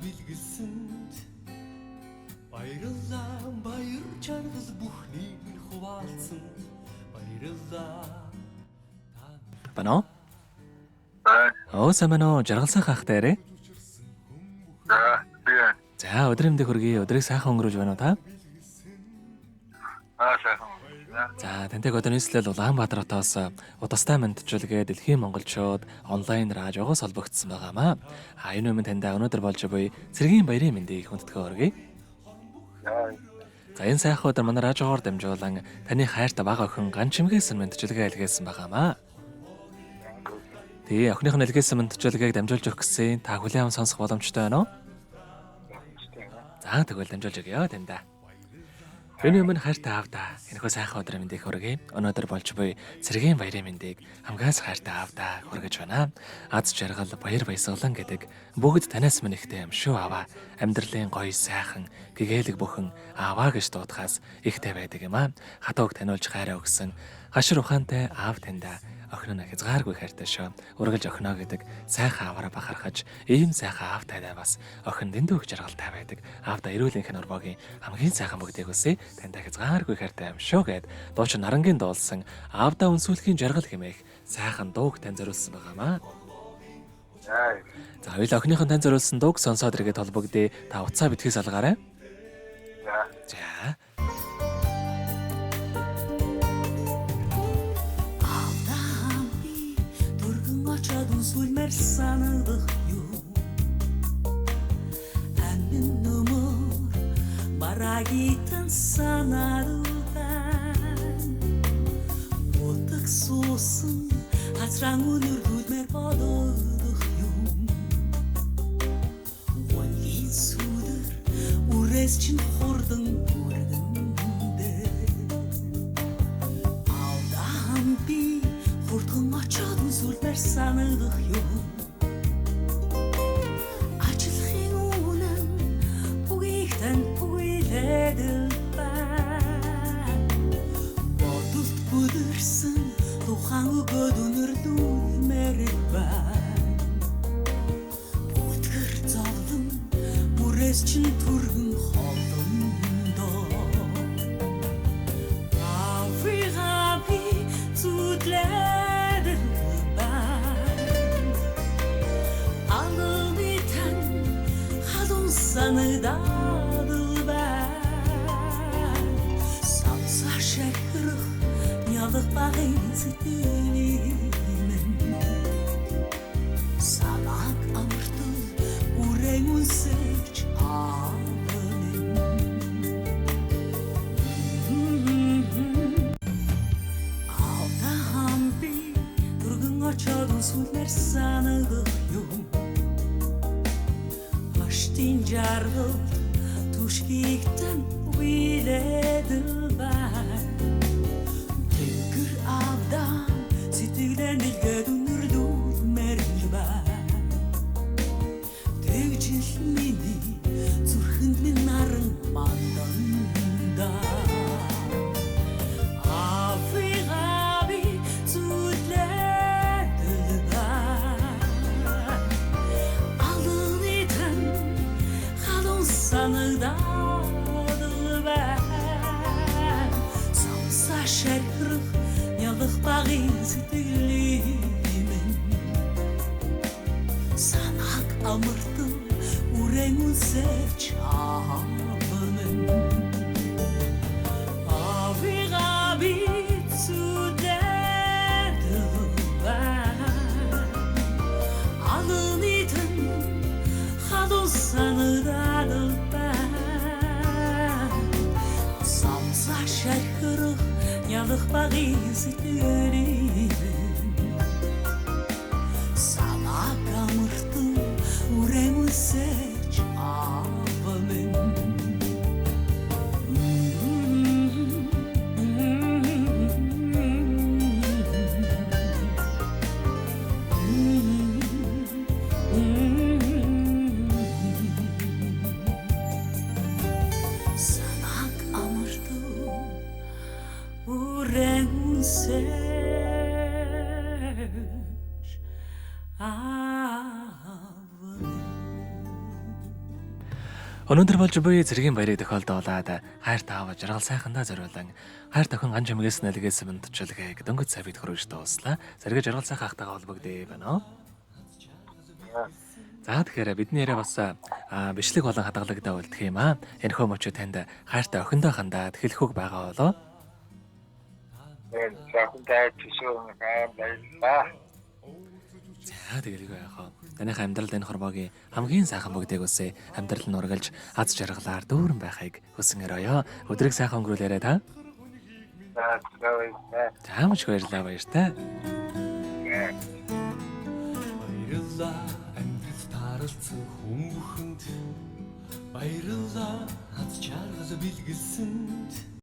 билгэлсэнд баярлалаа баяр чаргал бүхнийг хуваалцсан баярлалаа. Бано? Самано жаргалсан хахтаарэ. За өдөр юмдээ хүргэе. Өдрийг сайхан өнгөрүүлж байна уу та? Сайхан. За тантай өдөр нийслэл Улаанбаатар хотоос удастай мэдчилгээ Дэлхийн Монголчууд онлайн радиогоос холбогдсон байгаамаа. Энэ өмнө таньда өнөөдөр болж буй цэргийн баярын мэндийг хүндэтгэн хүргэе. За энэ сайхан өдөр манай радиогоор дамжуулан таны хайртай бага охин ган чимгээс мэдчилгээ илгээсэн байгаамаа. Тэгээ охиных нь илгээсэн мэдчилгээг дамжуулж өгөх гэсэн та хүлээн сонсох боломжтой байна уу? За тэгвэл дамжуулж өгье таньда. Өний өмнө хайртай аавда энэхүү сайхан өдрийн мэндийг хүргэе. Өнөөдөр болж буй цэргийн баярын мэндийг хамгаас хайртай аавда хүргэж байна. Аз жаргал баяр баясгалан гэдэг бүгд танаас минь ихтэй юм шүү аваа. Амьдралын гоё сайхан гэгээлэг бүхэн ааваа гэж дуудахаас ихтэй байдаг юм аа. Хатууг таниулж хайраа өгсөн гашир ухаантай аав таньда охин нь хязгааргүй хайртай шүү. Ургалж охиноо гэдэг сайхан аваараа бахархаж ийм сайхан аавтай бас охин дэндүү их жаргалтай байдаг. Аавда эрүүлэнх нь урбогийн хамгийн сайхан бүгдийг үсэ таньда хязгааргүй хайртай юм шүү гэд дуучин нарангийн дуулсан аавда үнсүүлэхийн жаргал хэмээх сайхан дууг тань зориулсан байгаамаа. За хоёул охиныхон тань зориулсан дууг сонсоод иргэд холбогдъё. Та утсаа битгий салгаарай. За. Сүлмэр санагдах юу амин нөмөр барагитан санаарултан утак суусан хацран өнөр хүлмэр бодох юм вонгийн сүдэр үрээс чин хурдан бүргэндэ алдаан би хурдхан очоод сүлмэр санагдах юм ажлахын үнэн бүгийгтэн бүгээлэдэл байна бодолт бүдэрсэн тухайн өгөөд өнөрлүүлмээр байна бүтгэр зовлон бүрээс чин түргэн холдондоо авигаби зүдлэдэл санагдал байна сансар шахрах нялх багын сэтгэлэн санааг амартал үрэн үнсэж аавын аавда хамби түргэн очоод сүлмэр санагдах юм Тин жаргал түшгийгтэн үйлэдэл байна Тэнгэр авдан сэтгэлэн илгээд өнөрлүүлмээр байна Тэгжил миний зүрхэнд минь наран манданда Авигаби зүдлэдэл байна санагдал байна самсаа шархрах нялх багын сэтгэлэн санааг амартал үрэн үнсэж аавын авигаби зүдэдэл байна алынитэн хадун санагдал шархрах нялх багын сэтгэлэн санааг амартал үрэн үнсэж аавын Өнөөдөр болж буй цэргийн баярыг тохиолдуулаад хайр таав жаргал сайхандаа зориулан хайр тохин ганж эмгээс нэлгээс мөнтчлэгийг дөнгөж савид хөргөж дууслаа. Зэрэг жаргал сайхан ахтайгаа холбогдъё байна. За тэгэхээр бидний яриа бас бичлэг болон хадгалагдаа үлдэх юм аа. Энэхүү мөчөө танд хайртай охиндоо хандаад хэлэхүүг байгаа болоо. Сайхандаа төсөөр баярлалаа. За тэгэлгүй яахаа. Танайх амьдралд энэ хорвоогийн хамгийн сайхан бүгдийг үсэ амьдрал нь ургалж аз жаргалаар дүүрэн байхыг хүсэн өрөөё. Өдрийг сайхан өнгөрүүлээрэй та. За мөч баярлалаа баяртай. Баярлалаа амьдрал тааралцсан хүн бүхэнд баярлалаа аз жаргал бэлгэлсэнд